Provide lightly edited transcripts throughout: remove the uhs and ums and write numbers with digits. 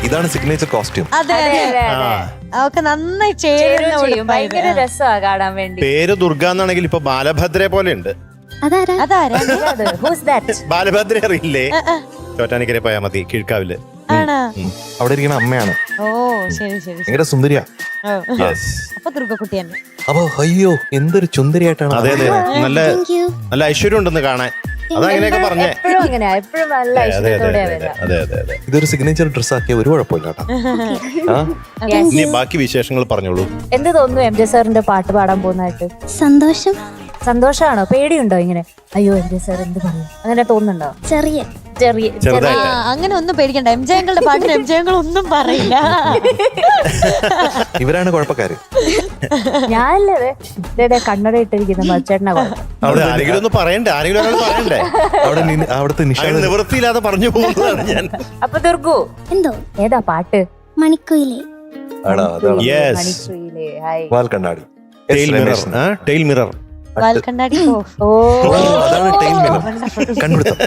ഇതാണ് signature costume. അതെ അവർക്ക് നന്നായി ചേരുന്ന ഭയങ്കര രസമാണ് കാണാൻ വേണ്ടി. പേര് ദുർഗ എന്നാണെങ്കിൽ ഇപ്പൊ ബാലഭദ്രയെ പോലെ ഉണ്ട്. അതാരാ ബാലഭദ്ര അറിയില്ലേ? ചോറ്റാനിക്കരെ പോയാ മതി, കീഴ്ക്കാവില്. അവിടെ ഇരിക്കുന്ന അമ്മയാണ്. ഓ ശരി ശരി. ഭയങ്കര സുന്ദരിയാ. അപ്പൊ ദുർഗക്കുട്ടി തന്നെ. അപ്പൊ അയ്യോ എന്തൊരു ചുന്ദരിയായിട്ടാണ്. അതെ അതെ, നല്ല നല്ല ഐശ്വര്യം ഉണ്ടെന്ന് കാണാൻ. അതങ്ങനെയൊക്കെ പറഞ്ഞേ. എപ്പോഴും അങ്ങനെയാ, എപ്പോഴും നല്ല ഐശ്വര്യത്തോടെയാ വരിക. അതെ അതെ അതെ. ഇതൊരു സിഗ്നേച്ചർ ഡ്രസ് ആക്കിയ ഒരു കുഴപ്പമില്ല കേട്ടോ. ഇനി ബാക്കി വിശേഷങ്ങൾ പറഞ്ഞോളൂ. എന്ത് തോന്നുന്നു എം ജെ സാറിന്റെ പാട്ട് പാടാൻ പോകുന്നതായിട്ട്? സന്തോഷം. സന്തോഷാണോ? പേടിയുണ്ടോ? ഇങ്ങനെ അയ്യോ എം ജെ സാർ എന്ത് പറയും അങ്ങനെ തോന്നുന്നുണ്ടോ? ചെറിയ ചെറിയ അങ്ങനെ ഒന്നും പേടിക്കണ്ട. എം ജയങ്ങളുടെ പാട്ടിന് എം ജയങ്ങൾ ഒന്നും പറയില്ല. ഇവരാണ് കുഴപ്പക്കാര്. ഞാനല്ലേ ഇതേ കണ്ണട ഇട്ടിരിക്കുന്ന മച്ചേട്ടനാ കുഴപ്പം. അവിടെ ആരെങ്കിലും ഒന്ന് പറയണ്ടേ? ആരെങ്കിലും ഒരാൾ പറയണ്ടേ? അവിടുത്തെ നിഷാദ് നിവൃത്തിയില്ലാതെ പറഞ്ഞു പോകുന്നതാണ് ഞാൻ. അപ്പൊ ദുർഗു എന്തോ ഏതാ പാട്ട്? മണിക്കുയിലെ മണിക്കുയിലേ. ഹായ്. വാൽക്കണ്ണാടി. Tail mirror. വാൽക്കണ്ണാടി. ഓ അതാണ് ടെയിൽ മിറർ. കണ്ടുപിടുത്തം.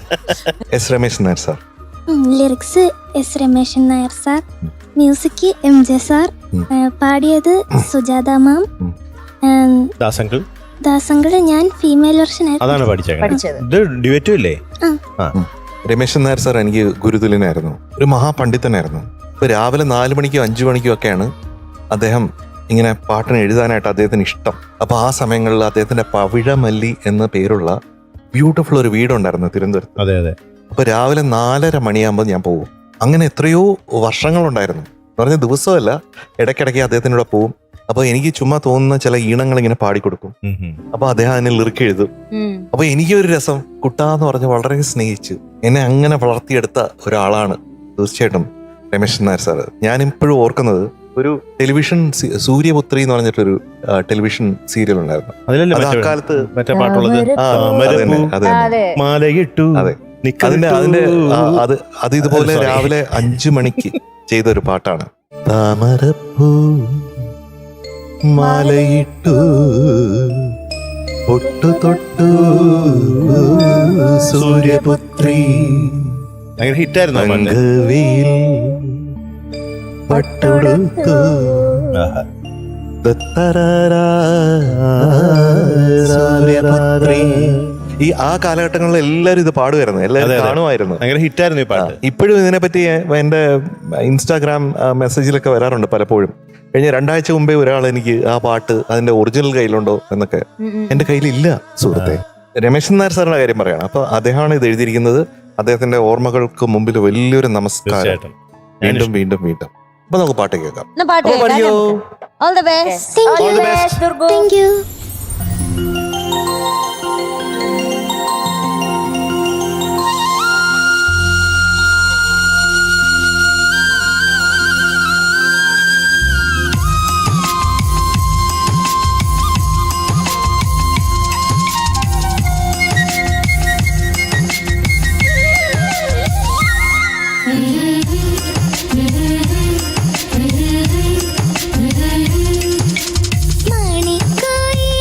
S Ramesan Nair sir. Lyrics S Ramesan Nair sir, music M J sir, പാടിയത് സുജാത മാം, ദാസങ്കള്. ഞാൻ ഫീമെയിൽ വെർഷൻ അതാണ് പഠിച്ചത്. ഇത് ഡ്യുവറ്റും ഇല്ലേ? രമേശൻ നായർ സാർ എനിക്ക് ഗുരുതുല്യനായിരുന്നു. ഒരു മഹാപണ്ഡിതനായിരുന്നു. ഇപ്പൊ രാവിലെ 4 മണിക്കും 5 മണിക്കും ഒക്കെയാണ് അദ്ദേഹം ഇങ്ങനെ പാട്ടിന് എഴുതാനായിട്ട് അദ്ദേഹത്തിന് ഇഷ്ടം. അപ്പൊ ആ സമയങ്ങളിൽ അദ്ദേഹത്തിന്റെ പവിഴമല്ലി എന്ന പേരുള്ള ബ്യൂട്ടിഫുൾ ഒരു വീടുണ്ടായിരുന്നു തിരുവനന്തപുരത്ത്. അതെ അതെ. അപ്പൊ രാവിലെ 4:30 മണിയാകുമ്പോൾ ഞാൻ പോകും. അങ്ങനെ എത്രയോ വർഷങ്ങളുണ്ടായിരുന്നു. പറഞ്ഞ ദിവസമല്ല, ഇടയ്ക്കിടയ്ക്ക് അദ്ദേഹത്തിനൂടെ പോവും. അപ്പൊ എനിക്ക് ചുമ്മാ തോന്നുന്ന ചില ഈണങ്ങൾ ഇങ്ങനെ പാടിക്കൊടുക്കും. അപ്പൊ അദ്ദേഹം അതിനെ ലിറിക്ക് എഴുതും. അപ്പൊ എനിക്കൊരു രസം, കുട്ടാന്ന് പറഞ്ഞ് വളരെ സ്നേഹിച്ച് എന്നെ അങ്ങനെ വളർത്തിയെടുത്ത ഒരാളാണ് തീർച്ചയായിട്ടും രമേശൻ നായർ സാറ്. ഞാനിപ്പോഴും ഓർക്കുന്നത് ഒരു ടെലിവിഷൻ സൂര്യപുത്രി എന്ന് പറഞ്ഞിട്ടൊരു ടെലിവിഷൻ സീരിയൽ ഉണ്ടായിരുന്നു. അത് അക്കാലത്ത് അത് ഇതുപോലെ രാവിലെ 5 മണിക്ക് ചെയ്തൊരു പാട്ടാണ്. താമരപ്പൂ മാലയിട്ടു പൊട്ടു തൊട്ടു സൂര്യപുത്രി ഹിറ്റായിരുന്നു. പട്ടുടുത്തു ഈ ആ കാലഘട്ടങ്ങളിൽ എല്ലാവരും ഇത് പാടുമായിരുന്നു, എല്ലാവരും കാണുമായിരുന്നു. ഭയങ്കര ഹിറ്റായിരുന്നു ഈ പാട്ട്. ഇപ്പോഴും ഇതിനെപ്പറ്റി എന്റെ ഇൻസ്റ്റാഗ്രാം മെസ്സേജിലൊക്കെ വരാറുണ്ട് പലപ്പോഴും. കഴിഞ്ഞ 2 ആഴ്ച മുമ്പേ ഒരാൾ എനിക്ക് ആ പാട്ട് അതിന്റെ ഒറിജിനൽ കയ്യിലുണ്ടോ എന്നൊക്കെ. എന്റെ കയ്യിലില്ല സുഹൃത്തെ. രമേശൻ നായർ സാറിന്റെ കാര്യം പറയാണ്. അപ്പൊ അദ്ദേഹമാണ് ഇത് എഴുതിയിരിക്കുന്നത്. അദ്ദേഹത്തിന്റെ ഓർമ്മകൾക്ക് മുമ്പിൽ വലിയൊരു നമസ്കാരം. വീണ്ടും വീണ്ടും വീണ്ടും. അപ്പൊ നമുക്ക് പാട്ട് കേൾക്കാം. All the best. Thank you. മണിക്കുയിലേ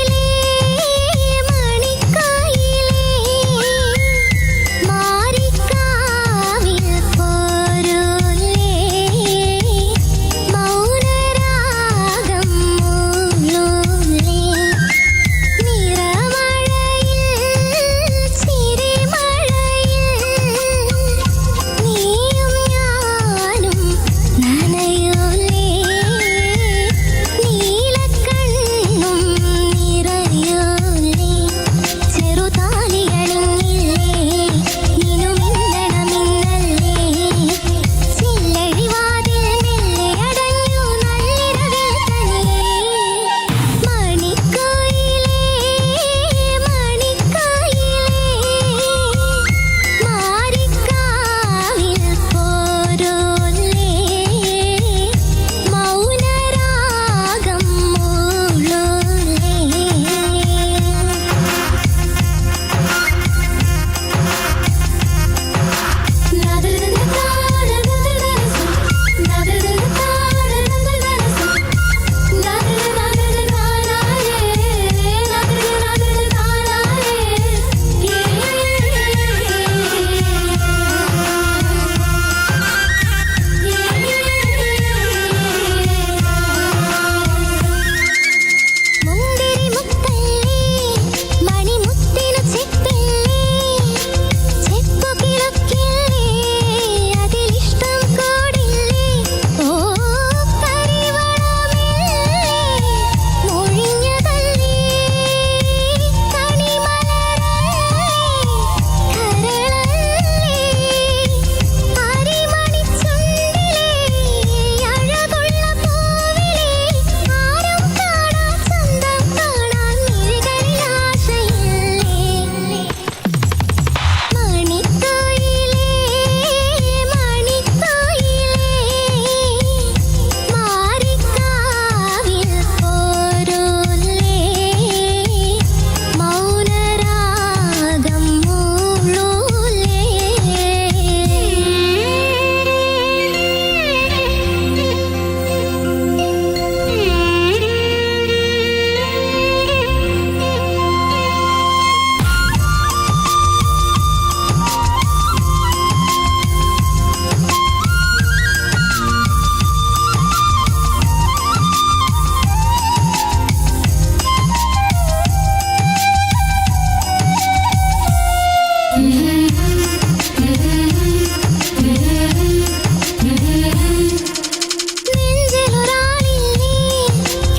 നെഞ്ചിലൊരാളില്ലേ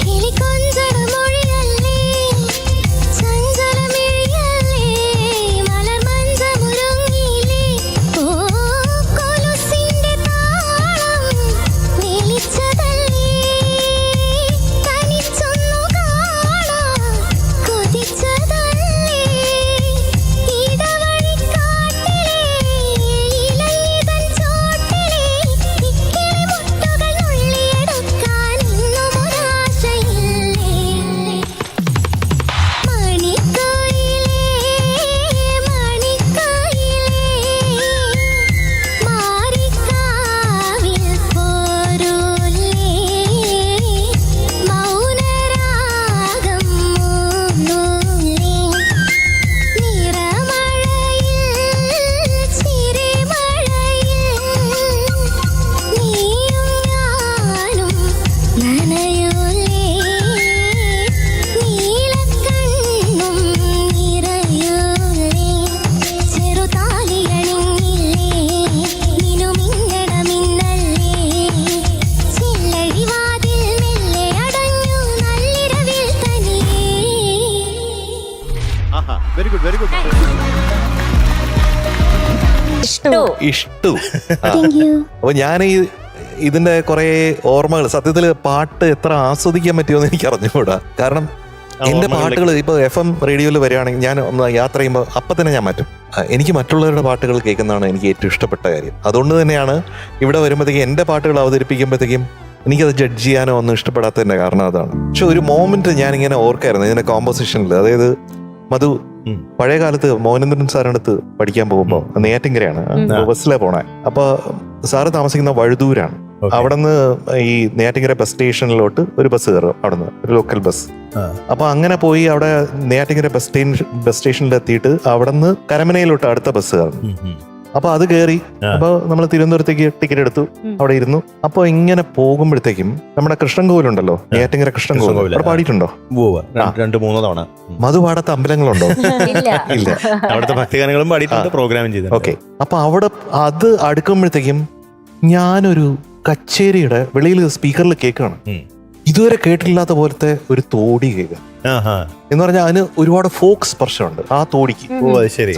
കിളികൊഞ്ചട മൊഴിയല്ലേ ചഞ്ചലമിഴിയല്ലേ മലർമഞ്ചമുരുങ്ങിയില്ലേ ഓ കൊലുസിന്റെ താളം വിളിച്ചതല്ലേ തനിച്ചൊന്നു കാണാൻ കൊതിച്ചതല്ലേ ഇടവഴിക്കാട്ടിലെ ഇലയിതൻ ചോട്ടിലെ ഇക്കിളിമുട്ടുകൾ നുള്ളിയെടുക്കാൻ ഇന്നും ഒരാശയില്ലേ മണിക്കോയിലേ മണിക്കോയിലേ മാറിക്കാവിൽ പോരൂലേ മൗനരാഗം മൂളൂലേ നിറമഴയിൽ ചിരിമഴയിൽ നീയും ഞാനും നനയൂലേ നീലക്കണ്ണും നിറയൂലേ ചെറുതാലിയണിഞ്ഞില്ലേ മിനുമിന്നടമിന്നല്ലേ ചില്ലഴിവാതിൽ മെല്ലെ അടഞ്ഞു നല്ലിരവിൽ തനിയേ ആഹാ വെരി ഗുഡ് വെരി ഗുഡ്. ഇഷ്ടോ ഇഷ്ടു. Thank you. അപ്പൊ ഞാൻ ഇതിന്റെ കുറെ ഓർമ്മകൾ സത്യത്തിൽ പാട്ട് എത്ര ആസ്വദിക്കാൻ പറ്റുമെന്ന് എനിക്ക് അറിഞ്ഞുകൂടാ. കാരണം എന്റെ പാട്ടുകൾ ഇപ്പൊ FM റേഡിയോയിൽ വരികയാണെങ്കിൽ ഞാൻ ഒന്ന് യാത്ര ചെയ്യുമ്പോൾ അപ്പൊ തന്നെ ഞാൻ മാറ്റും. എനിക്ക് മറ്റുള്ളവരുടെ പാട്ടുകൾ കേൾക്കുന്നതാണ് എനിക്ക് ഏറ്റവും ഇഷ്ടപ്പെട്ട കാര്യം. അതുകൊണ്ട് തന്നെയാണ് ഇവിടെ വരുമ്പോഴത്തേക്കും എന്റെ പാട്ടുകൾ അവതരിപ്പിക്കുമ്പോഴത്തേക്കും എനിക്കത് ജഡ്ജ് ചെയ്യാനോ ഒന്നും ഇഷ്ടപ്പെടാത്തതിന്റെ കാരണം അതാണ്. പക്ഷെ ഒരു മോമെന്റ് ഞാൻ ഇങ്ങനെ ഓർക്കായിരുന്നു ഇതിന്റെ കോമ്പോസിഷനിൽ. അതായത് മധു പഴയ കാലത്ത് മോഹനേന്ദ്രൻ സാറിനടുത്ത് പഠിക്കാൻ പോകുമ്പോൾ നെയ്യാറ്റിൻകരയാണ് ബസ്സിലെ പോണേ. അപ്പൊ സാറ് താമസിക്കുന്ന വഴുതൂരാണ്. അവിടെ നിന്ന് ഈ നെയ്യാറ്റിൻകര ബസ് സ്റ്റേഷനിലോട്ട് ഒരു ബസ് കയറും, അവിടെ നിന്ന് ഒരു ലോക്കൽ ബസ്. അപ്പൊ അങ്ങനെ പോയി അവിടെ നെയ്യാറ്റിൻകര ബസ് സ്റ്റേഷനിൽ എത്തിയിട്ട് അവിടെ നിന്ന് കരമനയിലോട്ട് അടുത്ത ബസ് കയറും. അപ്പൊ അത് കയറി അപ്പൊ നമ്മൾ തിരുവനന്തപുരത്തേക്ക് ടിക്കറ്റ് എടുത്തു, അവിടെ ഇരുന്നു. അപ്പൊ ഇങ്ങനെ പോകുമ്പോഴത്തേക്കും നമ്മുടെ കൃഷ്ണൻകോവിലുണ്ടല്ലോ, നെയ്യാറ്റിൻകര കൃഷ്ണൻകോവിൽ, അവിടെ പാടിയിട്ടുണ്ടോ? 2-3 തവണ. മധു പാടാത്ത അമ്പലങ്ങളുണ്ടോ? ഇല്ല. ഇല്ല. അവിടുത്തെ ഭക്തിഗാനങ്ങളും പാടിയിട്ടുണ്ട്, പ്രോഗ്രാമും ചെയ്തു. ഓക്കെ. അപ്പൊ അവിടെ അത് അടുക്കുമ്പോഴത്തേക്കും ഞാനൊരു കച്ചേരിയുടെ വെളിയിൽ സ്പീക്കറിൽ കേൾക്കുകയാണ്. ഇതുവരെ കേട്ടില്ലാത്ത പോലത്തെ ഒരു തോടി കേൾക്കുക എന്ന് പറഞ്ഞാൽ അതിന് ഒരുപാട് ഫോക്ക് സ്പർശമുണ്ട് ആ തോടിക്ക്.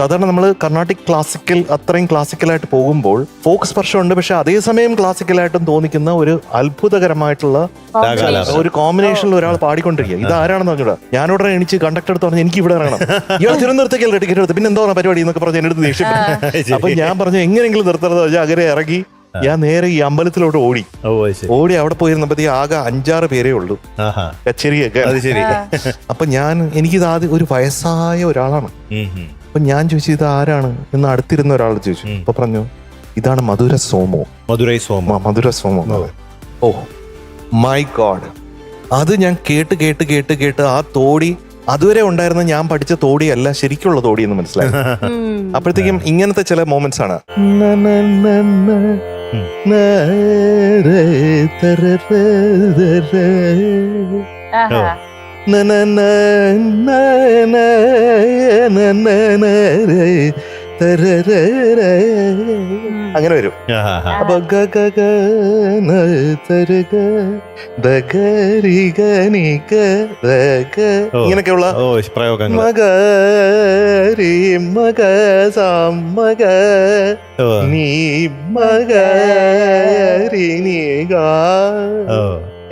സാധാരണ നമ്മൾ കർണാട്ടിക് ക്ലാസിക്കൽ അത്രയും ക്ലാസിക്കലായിട്ട് പോകുമ്പോൾ ഫോക്ക് സ്പർശമുണ്ട്, പക്ഷെ അതേസമയം ക്ലാസിക്കലായിട്ടും തോന്നിക്കുന്ന ഒരു അത്ഭുതകരമായിട്ടുള്ള ഒരു കോമ്പിനേഷനിൽ ഒരാൾ പാടിക്കൊണ്ടിരിക്കുക. ഇത് ആരാണെന്ന് പറഞ്ഞൂടാ. ഞാനുടനെ എണിച്ച് കണ്ടക്ടർ എടുത്ത് പറഞ്ഞു എനിക്ക് ഇവിടെ ഇറങ്ങണം, ഇയാൾ തിരുവനന്തപുരത്തേക്കല്ല ടിക്കറ്റ് എടുത്ത്, പിന്നെ എന്താ പരിപാടി എന്നൊക്കെ പറഞ്ഞ് എന്റെ അടുത്ത് ദേഷ്യപ്പെട്ടു. അപ്പൊ ഞാൻ പറഞ്ഞു എങ്ങനെയെങ്കിലും നിർത്തരുത് വെച്ചാൽ അങ്ങനെ ഇറങ്ങി ഞാൻ നേരെ ഈ അമ്പലത്തിലോട്ട് ഓടി അവിടെ പോയിരുന്നപ്പോഴത്തേക്ക് ആകെ 5-6 പേരേ ഉള്ളൂ കച്ചേരിയൊക്കെ. അപ്പൊ എനിക്കിത് ആദ്യം ഒരു വയസ്സായ ഒരാളാണ്. അപ്പൊ ഞാൻ ചോദിച്ചു ഇത് ആരാണ് എന്ന് അടുത്തിരുന്ന ഒരാൾ ചോദിച്ചു. അപ്പൊ പറഞ്ഞു ഇതാണ് മധുര സോമോ. മധുര സോമോ. Oh my God. അത് ഞാൻ കേട്ട് ആ തോടി അതുവരെ ഉണ്ടായിരുന്ന ഞാൻ പഠിച്ച തോടിയല്ല ശരിക്കുള്ള തോടി എന്ന് മനസ്സിലായി. അപ്പോഴത്തേക്കും ഇങ്ങനത്തെ ചില മോമെന്റ്സ് ആണ്. അങ്ങനെ വരും. അപ്പൊ ഇങ്ങനെയൊക്കെയുള്ള മകരി മക മക നീ മകരി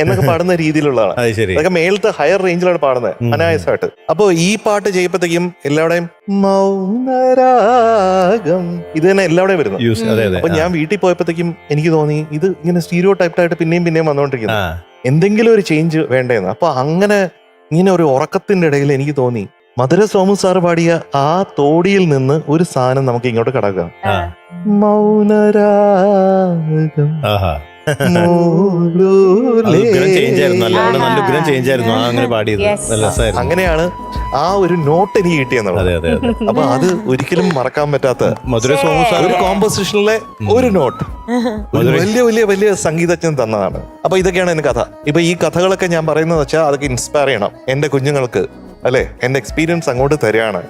എന്നൊക്കെ പാടുന്ന രീതിയിലുള്ളതാണ്. അതൊക്കെ മേലത്തെ ഹയർ റേഞ്ചിലാണ് പാടുന്നത് അനായാസമായിട്ട്. അപ്പൊ ഈ പാട്ട് ചെയ്യുമ്പോഴത്തേക്കും എല്ലാവരുടെയും മൗനരാഗം ഇത് തന്നെ എല്ലാവരുടെയും വരുന്നു. അപ്പൊ ഞാൻ വീട്ടിൽ പോയപ്പോഴത്തേക്കും എനിക്ക് തോന്നി ഇത് ഇങ്ങനെ സ്റ്റീരിയോ ടൈപ്ഡായിട്ട് പിന്നെയും വന്നുകൊണ്ടിരിക്കുന്നു, എന്തെങ്കിലും ഒരു ചേഞ്ച് വേണ്ടേന്ന്. അപ്പൊ അങ്ങനെ ഇങ്ങനെ ഒരു ഉറക്കത്തിന്റെ ഇടയിൽ എനിക്ക് തോന്നി മധുര സോമു സാർ പാടിയ ആ തോടിയിൽ നിന്ന് ഒരു സാധനം നമുക്ക് ഇങ്ങോട്ട് കടക്കാം. മൗനരാഗം അങ്ങനെയാണ് ആ ഒരു നോട്ട് എനിക്ക് കിട്ടിയെന്നുള്ളത്. അപ്പൊ അത് ഒരിക്കലും മറക്കാൻ പറ്റാത്ത മധുര സോമു സാർ ഒരു കോമ്പോസിഷനിലെ ഒരു നോട്ട് വലിയ സംഗീതജ്ഞൻ തന്നതാണ്. അപ്പൊ ഇതൊക്കെയാണ് എന്റെ കഥ. ഇപ്പൊ ഈ കഥകളൊക്കെ ഞാൻ പറയുന്നത് വെച്ചാൽ അതൊക്കെ ഇൻസ്പയർ ചെയ്യണം എന്റെ കുഞ്ഞുങ്ങൾക്ക്, അല്ലെ? എന്റെ എക്സ്പീരിയൻസ് അങ്ങോട്ട് തരികയാണ്.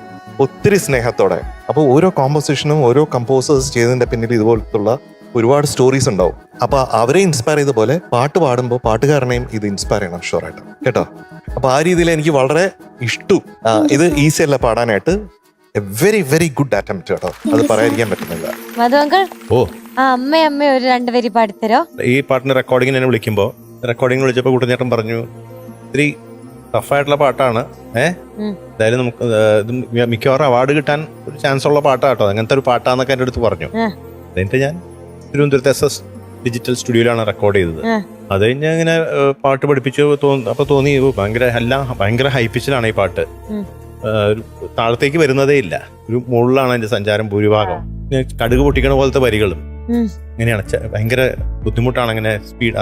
ഒത്തിരി സ്നേഹത്തോടെ. അപ്പോൾ ഓരോ കോമ്പോസിഷനും ഓരോ കമ്പോസേഴ്സ് ചെയ്തതിന്റെ പിന്നിൽ ഇതുപോലത്തുള്ള ഒരുപാട് സ്റ്റോറീസ് ഉണ്ടാവും. അപ്പൊ അവരെ ഇൻസ്പയർ ചെയ്ത പോലെ പാട്ട് പാടുമ്പോൾ പാട്ടുകാരനെയും ഇത് ഇൻസ്പയർ ചെയ്യണം ഷുവറായിട്ട് കേട്ടോ. അപ്പൊ ആ രീതിയിൽ എനിക്ക് വളരെ ഇഷ്ടം. ഇത് ഈസി അല്ല പാടാനായിട്ട്. വെരി വെരി ഗുഡ് അറ്റംപ്റ്റ് കേട്ടോ, അത് പറയാതിരിക്കാൻ പറ്റുന്നില്ല. മധു അങ്കിൾ, ഓ അമ്മ ഒരു രണ്ടുപേര് പാടിത്തരോ? ഈ പാട്ടിന് റെക്കോർഡിങ്ങിന് എന്നെ വിളിക്കുമ്പോൾ വിളിച്ചപ്പോൾ കുട്ടനേട്ടൻ പറഞ്ഞു ഇത്തിരി ടഫായിട്ടുള്ള പാട്ടാണ്, എന്തായാലും നമുക്ക് ഇത് മിക്കവാറും അവാർഡ് കിട്ടാൻ ഒരു ചാൻസ് ഉള്ള പാട്ടാട്ടോ, അങ്ങനത്തെ ഒരു പാട്ടാന്നൊക്കെ എൻ്റെ അടുത്ത് പറഞ്ഞു. എന്നിട്ട് ഞാൻ തിരുവനന്തപുരത്ത് SS ഡിജിറ്റൽ സ്റ്റുഡിയോയിലാണ് റെക്കോർഡ് ചെയ്തത്. അത് കഴിഞ്ഞ് ഇങ്ങനെ പാട്ട് പഠിപ്പിച്ചു. അപ്പൊ തോന്നി ഭയങ്കര ഹൈ പിച്ചിലാണ് ഈ പാട്ട്, താഴത്തേക്ക് വരുന്നതേ ഇല്ല, ഒരു മുകളിലാണ് അതിന്റെ സഞ്ചാരം ഭൂരിഭാഗം. കടുക് പൊട്ടിക്കണ പോലത്തെ വരികളും ഇങ്ങനെയാണ്, ഭയങ്കര ബുദ്ധിമുട്ടാണ്. അങ്ങനെ സ്പീഡ്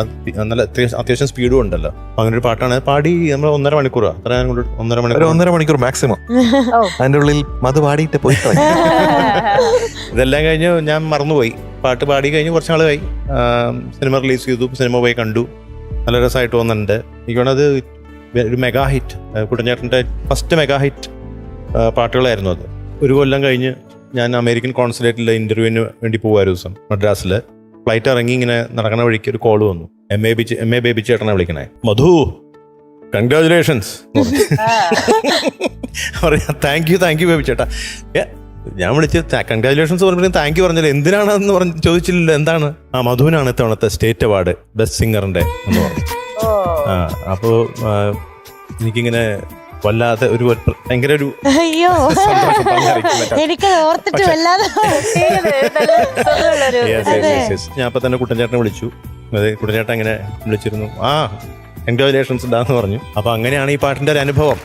നല്ല അത്യാവശ്യം സ്പീഡും ഉണ്ടല്ലോ. അങ്ങനെ ഒരു പാട്ടാണ് പാടി നമ്മൾ 1.5 മണിക്കൂർ, അത്ര 1.5 മണിക്കൂർ മാക്സിമം അതിന്റെ ഉള്ളിൽ മധു പാടിയിട്ട് പോയി. ഇതെല്ലാം കഴിഞ്ഞ് ഞാൻ മറന്നുപോയി. പാട്ട് പാടി കഴിഞ്ഞ് കുറച്ച് നാളായി, സിനിമ റിലീസ് ചെയ്തു, സിനിമ പോയി കണ്ടു, നല്ല രസമായിട്ട് തോന്നുന്നുണ്ട്. എനിക്കാണത് ഒരു മെഗാ ഹിറ്റ്, കുട്ടൻചേട്ടൻ്റെ ഫസ്റ്റ് മെഗാ ഹിറ്റ് പാട്ടുകളായിരുന്നു അത്. ഒരു കൊല്ലം കഴിഞ്ഞ് ഞാൻ അമേരിക്കൻ കോൺസുലേറ്റിലെ ഇന്റർവ്യൂവിന് വേണ്ടി പോകുമായിരുന്നു ദിവസം മദ്രാസിൽ. ഫ്ലൈറ്റ് ഇറങ്ങി ഇങ്ങനെ നടക്കുന്ന വഴിക്ക് ഒരു കോള് വന്നു. എം എ ബേബി ചേട്ടനെ വിളിക്കണേ. മധു, കൺഗ്രാജുലേഷൻസ് പറയാ. താങ്ക് യു ബേബി ചേട്ടാ. ഞാൻ വിളിച്ച് കൺഗ്രാജുലേഷൻസ് പറഞ്ഞപ്പോൾ താങ്ക് യു പറഞ്ഞില്ല, എന്തിനാണെന്ന് ചോദിച്ചില്ലല്ലോ. എന്താണ്? മധുവിനാണ് ഇത്തവണത്തെ സ്റ്റേറ്റ് അവാർഡ് ബെസ്റ്റ് സിംഗറിന്റെ എന്ന് പറഞ്ഞു. അപ്പോൾ എനിക്കിങ്ങനെ വല്ലാതെ ഒരു ഭയങ്കര ഒരു അയ്യോ, എനിക്കത് ഓർത്തിട്ട് വല്ലാതെ. ഞാൻ അപ്പൊ തന്നെ കുട്ടൻചേട്ടനെ വിളിച്ചു. അതെ, കുട്ടൻചേട്ടൻ അങ്ങനെ വിളിച്ചിരുന്നു. കൺഗ്രാജുലേഷൻസ് ഉണ്ടാന്ന് പറഞ്ഞു. അപ്പൊ അങ്ങനെയാണ് ഈ പാട്ടിന്റെ ഒരു അനുഭവം.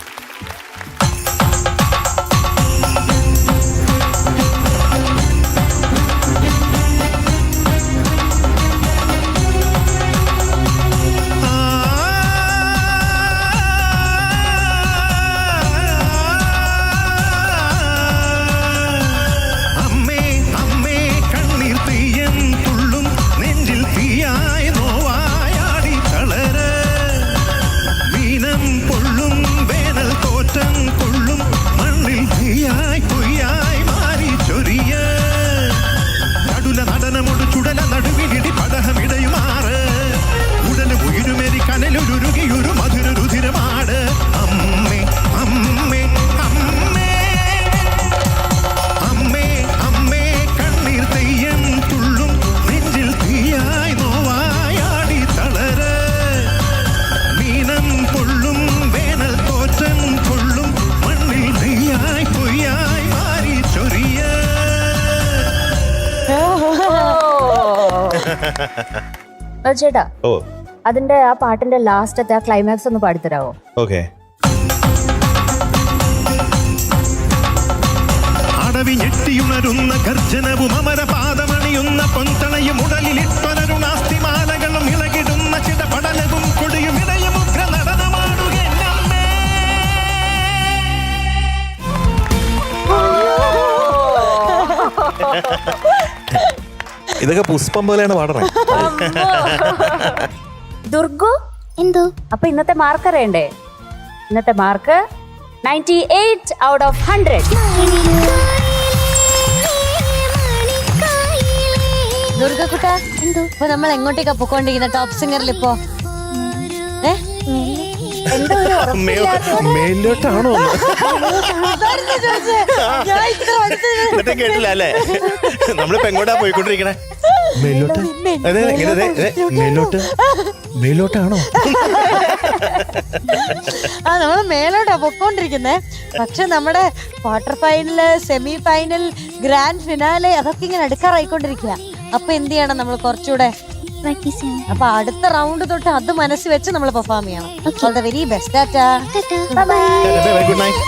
ചേട്ടാ, ഓ അതിന്റെ ആ പാട്ടിന്റെ ലാസ്റ്റത്തെ ആ ക്ലൈമാക്സ് ഒന്ന് പാടിത്തരാവോ? ഓക്കെ. അടവി ഞെട്ടിയുണരുന്ന ഗർജനവും അമരപാദമണിയുന്ന പൊന്തണയും ഉടലിലിട്ടൊലരുന്ന അസ്ഥിമാലകളും ഇളകിടുന്ന ചിടപടലവും കൊടിയും ഇടയും ഉഗ്ര നടനമാടുക. ഇതൊക്കെ പുഷ്പം പോലെയാണ് പാടണേ. ദുർഗു, എന്തോ? അപ്പൊ ഇന്നത്തെ മാർക്ക് അറിയണ്ടേ? ഇന്നത്തെ മാർക്ക് 98 out of 100. ദുർഗക്കുട്ട, എന്തോ ഇപ്പൊ നമ്മൾ എങ്ങോട്ടേക്കാ പൊക്കോണ്ടിരിക്കുന്ന ടോപ്പ് സിംഗറിൽ ഇപ്പോ? എന്തോ ഒരു മേലോട്ടാണോ? കേട്ടില്ല അല്ലേ? നമ്മളിപ്പോ എങ്ങോട്ടാ പോയിക്കൊണ്ടിരിക്കണേ? മേലോട്ട്. മേലോട്ടാണോ? നമ്മള് മേലോട്ടാ പൊക്കോണ്ടിരിക്കുന്നേ. പക്ഷെ നമ്മുടെ quarter final, semi final, grand finale അതൊക്കെ ഇങ്ങനെ അടുക്കാറായിക്കൊണ്ടിരിക്കുക. അപ്പൊ എന്ത് ചെയ്യണം? നമ്മൾ കുറച്ചുകൂടെ പ്രാക്ടീസ് ചെയ്യണം. അപ്പൊ അടുത്ത റൗണ്ട് തൊട്ട് അത് മനസ്സിൽ വെച്ച് നമ്മൾ പെർഫോം ചെയ്യണം. All the very best. Tata. Good night.